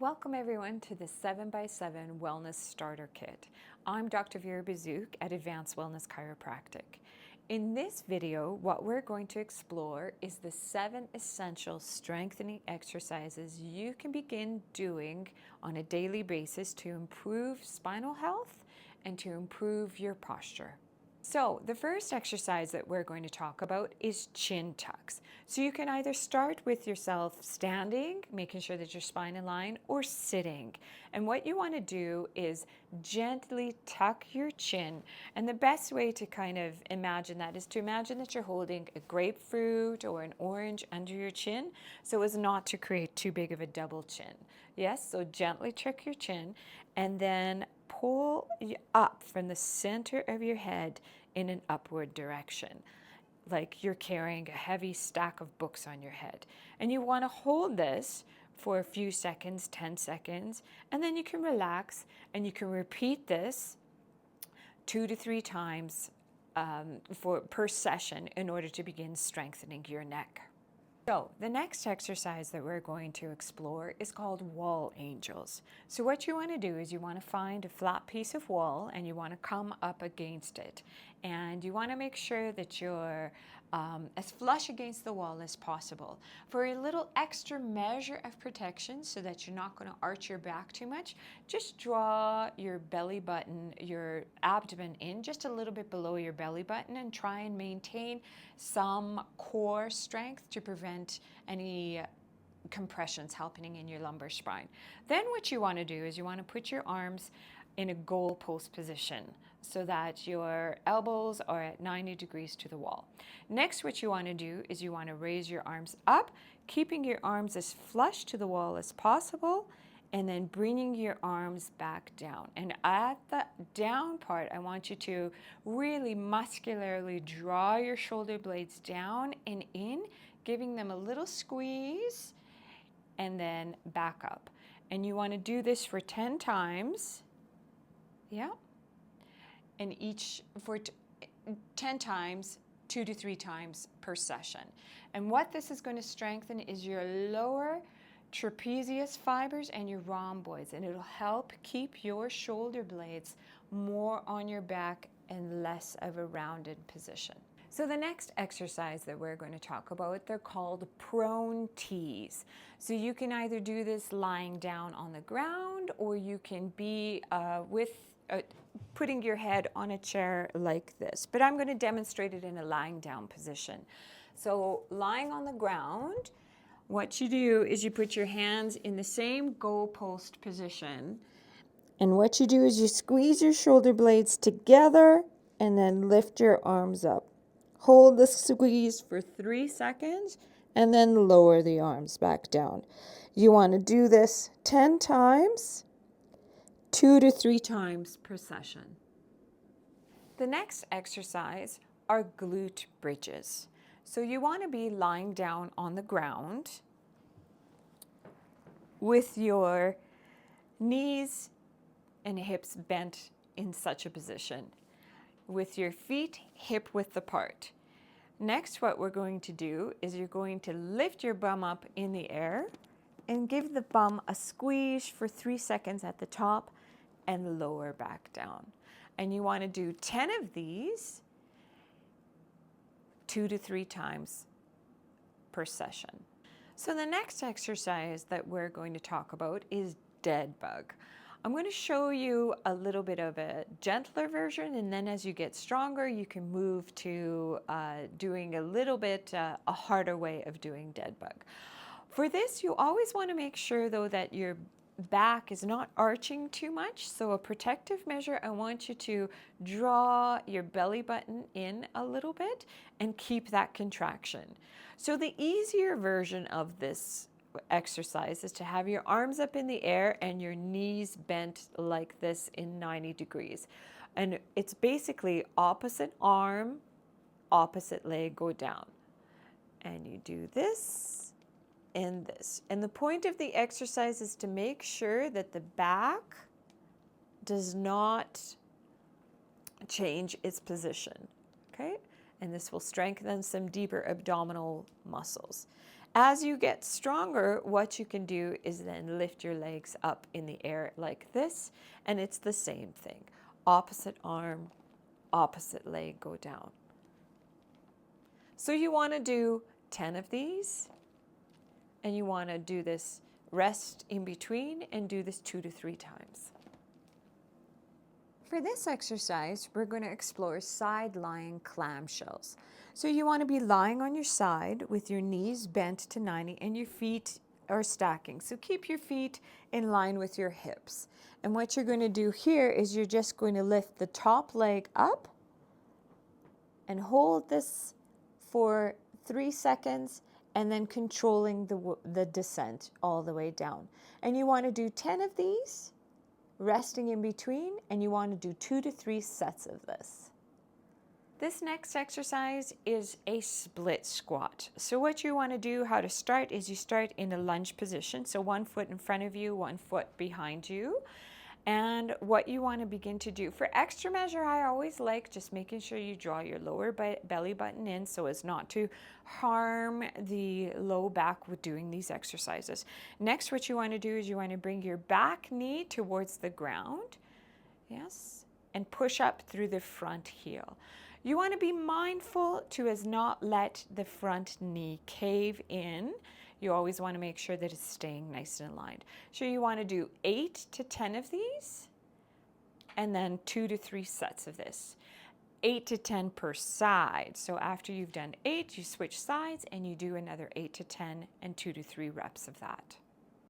Welcome everyone to the 7x7 Wellness Starter Kit. I'm Dr. Vera Baziuk at Advanced Wellness Chiropractic. In this video, what we're going to explore is the 7 essential strengthening exercises you can begin doing on a daily basis to improve spinal health and to improve your posture. So the first exercise that we're going to talk about is chin tucks. So you can either start with yourself standing, making sure that your spine in line, or sitting. And what you want to do is gently tuck your chin. And the best way to kind of imagine that is to imagine that you're holding a grapefruit or an orange under your chin, so as not to create too big of a double chin. Yes, so gently tuck your chin and then pull up from the center of your head in an upward direction, like you're carrying a heavy stack of books on your head. And you want to hold this for a few seconds, 10 seconds, and then you can relax and you can repeat this 2 to 3 times per session in order to begin strengthening your neck. So the next exercise that we're going to explore is called wall angels. So what you want to do is you want to find a flat piece of wall and you want to come up against it. And you want to make sure that you're as flush against the wall as possible. For a little extra measure of protection so that you're not going to arch your back too much, just draw your belly button, your abdomen in just a little bit below your belly button and try and maintain some core strength to prevent any compressions happening in your lumbar spine. Then what you want to do is you want to put your arms in a goalpost position so that your elbows are at 90 degrees to the wall. Next, what you want to do is you want to raise your arms up, keeping your arms as flush to the wall as possible, and then bringing your arms back down. And at the down part, I want you to really muscularly draw your shoulder blades down and in, giving them a little squeeze, and then back up. And you want to do this for 10 times. Yeah. And each for 10 times, 2 to 3 times per session. And what this is going to strengthen is your lower trapezius fibers and your rhomboids, and it'll help keep your shoulder blades more on your back and less of a rounded position. So the next exercise that we're going to talk about, they're called prone tees. So you can either do this lying down on the ground, or you can be putting your head on a chair like this. But I'm going to demonstrate it in a lying down position. So lying on the ground, what you do is you put your hands in the same goalpost position. And what you do is you squeeze your shoulder blades together and then lift your arms up. Hold the squeeze for 3 seconds and then lower the arms back down. You want to do this 10 times, 2 to 3 times per session. The next exercise are glute bridges. So you want to be lying down on the ground with your knees and hips bent in such a position, with your feet hip width apart. Next, what we're going to do is you're going to lift your bum up in the air and give the bum a squeeze for 3 seconds at the top and lower back down. And you want to do 10 of these 2 to 3 times per session. So the next exercise that we're going to talk about is dead bug. I'm going to show you a little bit of a gentler version, and then as you get stronger, you can move to doing a little bit a harder way of doing dead bug. For this, you always want to make sure, though, that your back is not arching too much. So a protective measure, I want you to draw your belly button in a little bit and keep that contraction. So the easier version of this exercise is to have your arms up in the air and your knees bent like this in 90 degrees. And it's basically opposite arm, opposite leg go down. And you do this and this. And the point of the exercise is to make sure that the back does not change its position. Okay? And this will strengthen some deeper abdominal muscles. As you get stronger, what you can do is then lift your legs up in the air like this, and it's the same thing. Opposite arm, opposite leg go down. So you want to do 10 of these, and you want to do this, rest in between, and do this 2 to 3 times. For this exercise, we're going to explore side lying clamshells. So you want to be lying on your side with your knees bent to 90 and your feet are stacking. So keep your feet in line with your hips. And what you're going to do here is you're just going to lift the top leg up and hold this for 3 seconds, and then controlling the descent all the way down. And you want to do 10 of these, resting in between, and you want to do 2 to 3 sets of this. This next exercise is a split squat. So what you want to do, how to start, is you start in a lunge position. So 1 foot in front of you, 1 foot behind you. And what you want to begin to do, for extra measure, I always like just making sure you draw your lower belly button in so as not to harm the low back with doing these exercises. Next, what you want to do is you want to bring your back knee towards the ground, yes, and push up through the front heel. You want to be mindful to as not let the front knee cave in. You always want to make sure that it's staying nice and aligned. So you want to do 8 to 10 of these, and then 2 to 3 sets of this. 8 to 10 per side. So after you've done 8, you switch sides and you do another 8 to 10 and 2 to 3 reps of that.